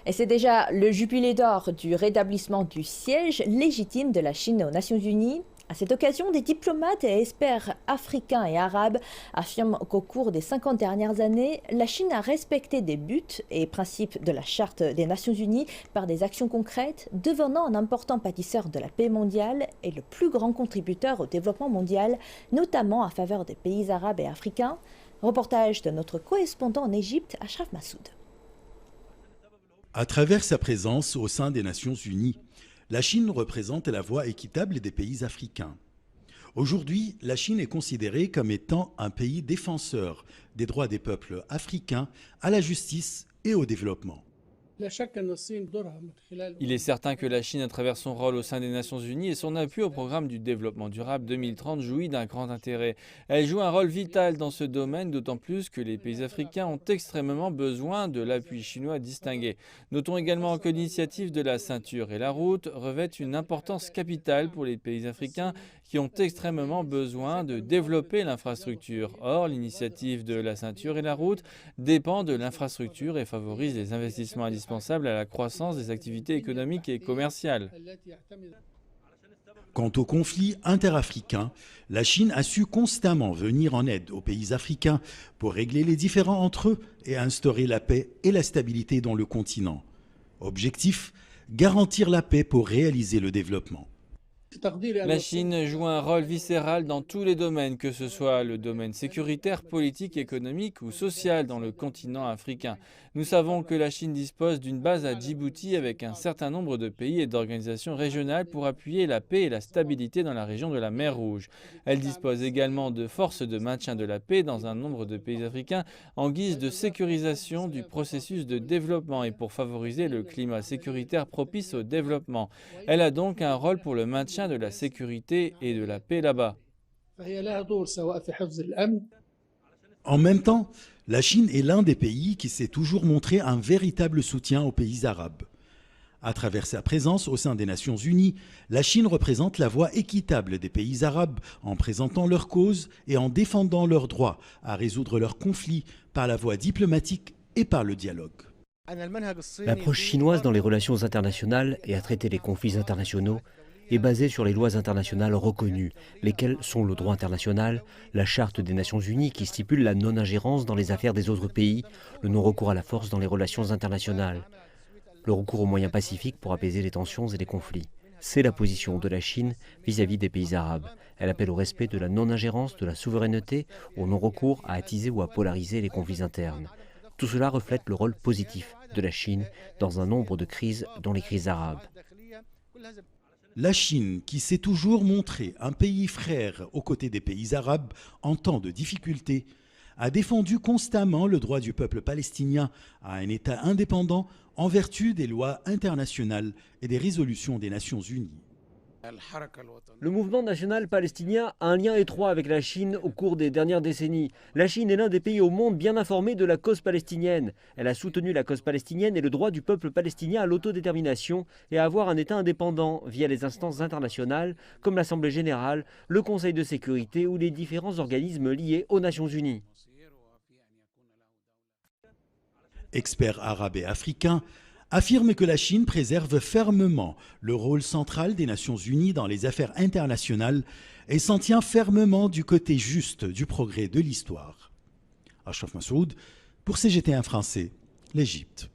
Et c'est déjà le jubilé d'or du rétablissement du siège légitime de la Chine aux Nations Unies. À cette occasion, des diplomates et experts africains et arabes affirment qu'au cours des 50 dernières années, la Chine a respecté des buts et principes de la Charte des Nations Unies par des actions concrètes, devenant un important bâtisseur de la paix mondiale et le plus grand contributeur au développement mondial, notamment en faveur des pays arabes et africains. Reportage de notre correspondant en Égypte, Ashraf Massoud. À travers sa présence au sein des Nations Unies, la Chine représente la voix équitable des pays africains. Aujourd'hui, la Chine est considérée comme étant un pays défenseur des droits des peuples africains, à la justice et au développement. Il est certain que la Chine, à travers son rôle au sein des Nations Unies et son appui au programme du développement durable 2030, jouit d'un grand intérêt. Elle joue un rôle vital dans ce domaine, d'autant plus que les pays africains ont extrêmement besoin de l'appui chinois distingué. Notons également que l'initiative de la ceinture et la route revêt une importance capitale pour les pays africains qui ont extrêmement besoin de développer l'infrastructure. Or, l'initiative de la ceinture et la route dépend de l'infrastructure et favorise les investissements indispensables à la croissance des activités économiques et commerciales. Quant au conflit interafricain, la Chine a su constamment venir en aide aux pays africains pour régler les différends entre eux et instaurer la paix et la stabilité dans le continent. Objectif, garantir la paix pour réaliser le développement. La Chine joue un rôle viscéral dans tous les domaines, que ce soit le domaine sécuritaire, politique, économique ou social dans le continent africain. Nous savons que la Chine dispose d'une base à Djibouti avec un certain nombre de pays et d'organisations régionales pour appuyer la paix et la stabilité dans la région de la mer Rouge. Elle dispose également de forces de maintien de la paix dans un nombre de pays africains en guise de sécurisation du processus de développement et pour favoriser le climat sécuritaire propice au développement. Elle a donc un rôle pour le maintien de la sécurité et de la paix là-bas. En même temps, la Chine est l'un des pays qui s'est toujours montré un véritable soutien aux pays arabes. À travers sa présence au sein des Nations Unies, la Chine représente la voix équitable des pays arabes en présentant leurs causes et en défendant leur droit à résoudre leurs conflits par la voie diplomatique et par le dialogue. L'approche chinoise dans les relations internationales et à traiter les conflits internationaux est basée sur les lois internationales reconnues, lesquelles sont le droit international, la Charte des Nations Unies qui stipule la non-ingérence dans les affaires des autres pays, le non-recours à la force dans les relations internationales, le recours aux moyens pacifiques pour apaiser les tensions et les conflits. C'est la position de la Chine vis-à-vis des pays arabes. Elle appelle au respect de la non-ingérence, de la souveraineté, au non-recours à attiser ou à polariser les conflits internes. Tout cela reflète le rôle positif de la Chine dans un nombre de crises, dont les crises arabes. La Chine, qui s'est toujours montré un pays frère aux côtés des pays arabes en temps de difficultés, a défendu constamment le droit du peuple palestinien à un État indépendant en vertu des lois internationales et des résolutions des Nations Unies. Le mouvement national palestinien a un lien étroit avec la Chine au cours des dernières décennies. La Chine est l'un des pays au monde bien informés de la cause palestinienne. Elle a soutenu la cause palestinienne et le droit du peuple palestinien à l'autodétermination et à avoir un État indépendant via les instances internationales comme l'Assemblée générale, le Conseil de sécurité ou les différents organismes liés aux Nations unies. Experts arabes et africains affirme que la Chine préserve fermement le rôle central des Nations Unies dans les affaires internationales et s'en tient fermement du côté juste du progrès de l'histoire. Ashraf Massoud, pour CGT1 Français, l'Égypte.